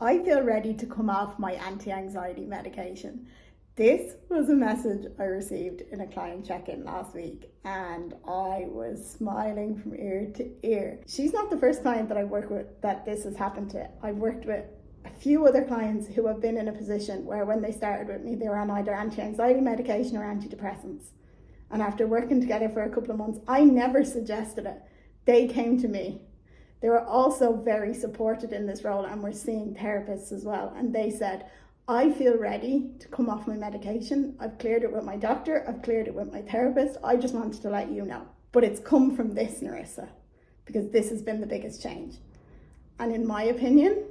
I feel ready to come off my anti-anxiety medication. This was a message I received in a client check-in last week and I was smiling from ear to ear. She's not the first client that I've worked with that this has happened to. I've worked with a few other clients who have been in a position where when they started with me, they were on either anti-anxiety medication or antidepressants. And after working together for a couple of months, I never suggested it. They came to me. They were also very supported in this role and were seeing therapists as well. And they said, I feel ready to come off my medication. I've cleared it with my doctor. I've cleared it with my therapist. I just wanted to let you know. But it's come from this, Narissa, because this has been the biggest change. And in my opinion,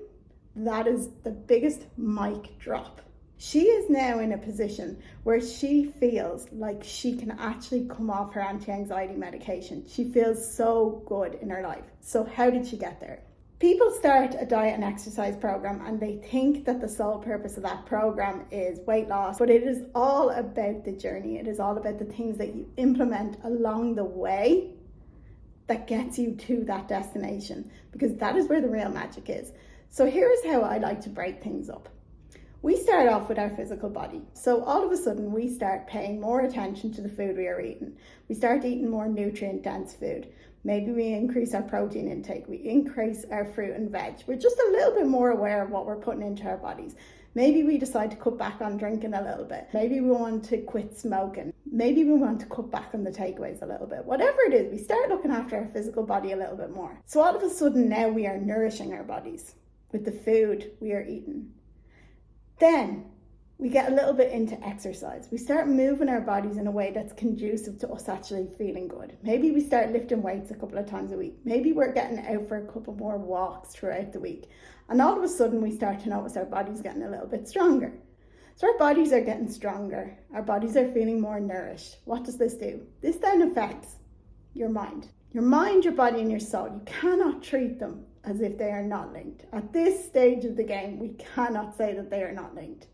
that is the biggest mic drop. She is now in a position where she feels like she can actually come off her anti-anxiety medication. She feels so good in her life. So how did she get there? People start a diet and exercise program and they think that the sole purpose of that program is weight loss, but it is all about the journey. It is all about the things that you implement along the way that gets you to that destination, because that is where the real magic is. So here's how I like to break things up. We start off with our physical body. So all of a sudden we start paying more attention to the food we are eating. We start eating more nutrient dense food. Maybe we increase our protein intake. We increase our fruit and veg. We're just a little bit more aware of what we're putting into our bodies. Maybe we decide to cut back on drinking a little bit. Maybe we want to quit smoking. Maybe we want to cut back on the takeaways a little bit. Whatever it is, we start looking after our physical body a little bit more. So all of a sudden now we are nourishing our bodies with the food we are eating. Then we get a little bit into exercise. We start moving our bodies in a way that's conducive to us actually feeling good. Maybe we start lifting weights a couple of times a week. Maybe we're getting out for a couple more walks throughout the week. And all of a sudden we start to notice our bodies getting a little bit stronger. So our bodies are getting stronger. Our bodies are feeling more nourished. What does this do? This then affects your mind. Your mind, your body, and your soul. You cannot treat them as if they are not linked. At this stage of the game, we cannot say that they are not linked.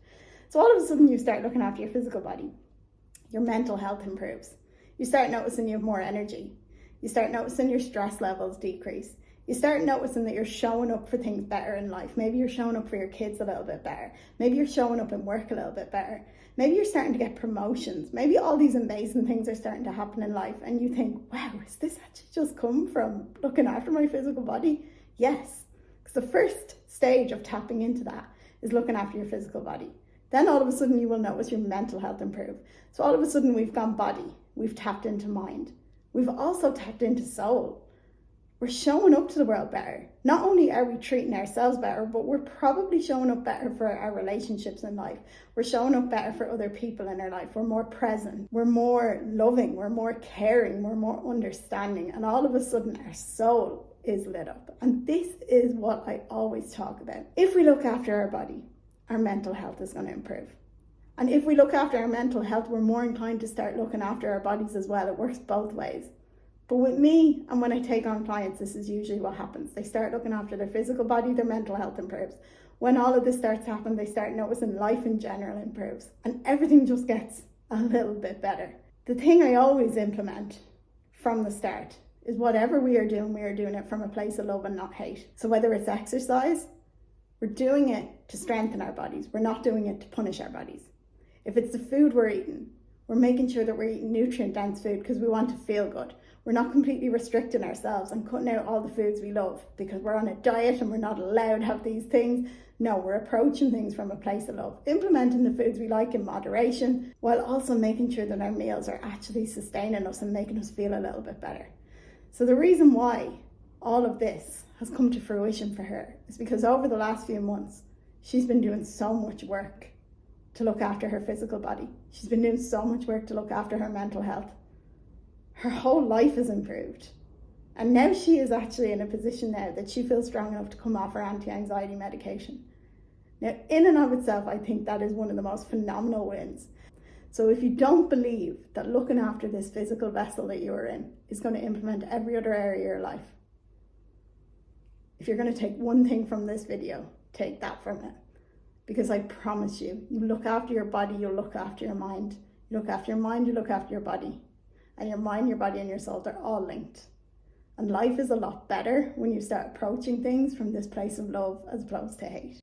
So all of a sudden you start looking after your physical body. Your mental health improves. You start noticing you have more energy. You start noticing your stress levels decrease. You start noticing that you're showing up for things better in life. Maybe you're showing up for your kids a little bit better. Maybe you're showing up in work a little bit better. Maybe you're starting to get promotions. Maybe all these amazing things are starting to happen in life and you think, wow, is this actually just come from looking after my physical body? Yes, because the first stage of tapping into that is looking after your physical body. Then all of a sudden you will notice your mental health improve. So all of a sudden we've gone body, we've tapped into mind. We've also tapped into soul. We're showing up to the world better. Not only are we treating ourselves better, but we're probably showing up better for our relationships in life. We're showing up better for other people in our life. We're more present. We're more loving. We're more caring. We're more understanding. And all of a sudden our soul is lit up. And this is what I always talk about. If we look after our body, our mental health is going to improve. And if we look after our mental health, we're more inclined to start looking after our bodies as well. It works both ways. But with me, and when I take on clients, this is usually what happens. They start looking after their physical body, their mental health improves. When all of this starts happening, they start noticing life in general improves. And everything just gets a little bit better. The thing I always implement from the start is whatever we are doing it from a place of love and not hate. So whether it's exercise, we're doing it to strengthen our bodies. We're not doing it to punish our bodies. If it's the food we're eating, we're making sure that we're eating nutrient-dense food because we want to feel good. We're not completely restricting ourselves and cutting out all the foods we love because we're on a diet and we're not allowed to have these things. No, we're approaching things from a place of love, implementing the foods we like in moderation, while also making sure that our meals are actually sustaining us and making us feel a little bit better. So the reason why all of this has come to fruition for her is because over the last few months, she's been doing so much work to look after her physical body. She's been doing so much work to look after her mental health. Her whole life has improved. And now she is actually in a position now that she feels strong enough to come off her anti-anxiety medication. Now, in and of itself, I think that is one of the most phenomenal wins. So if you don't believe that looking after this physical vessel that you are in is going to implement every other area of your life, if you're going to take one thing from this video, take that from it. Because I promise you, you look after your body, you'll look after your mind. You look after your mind, you look after your body. And your mind, your body, and your soul, they're all linked. And life is a lot better when you start approaching things from this place of love as opposed to hate.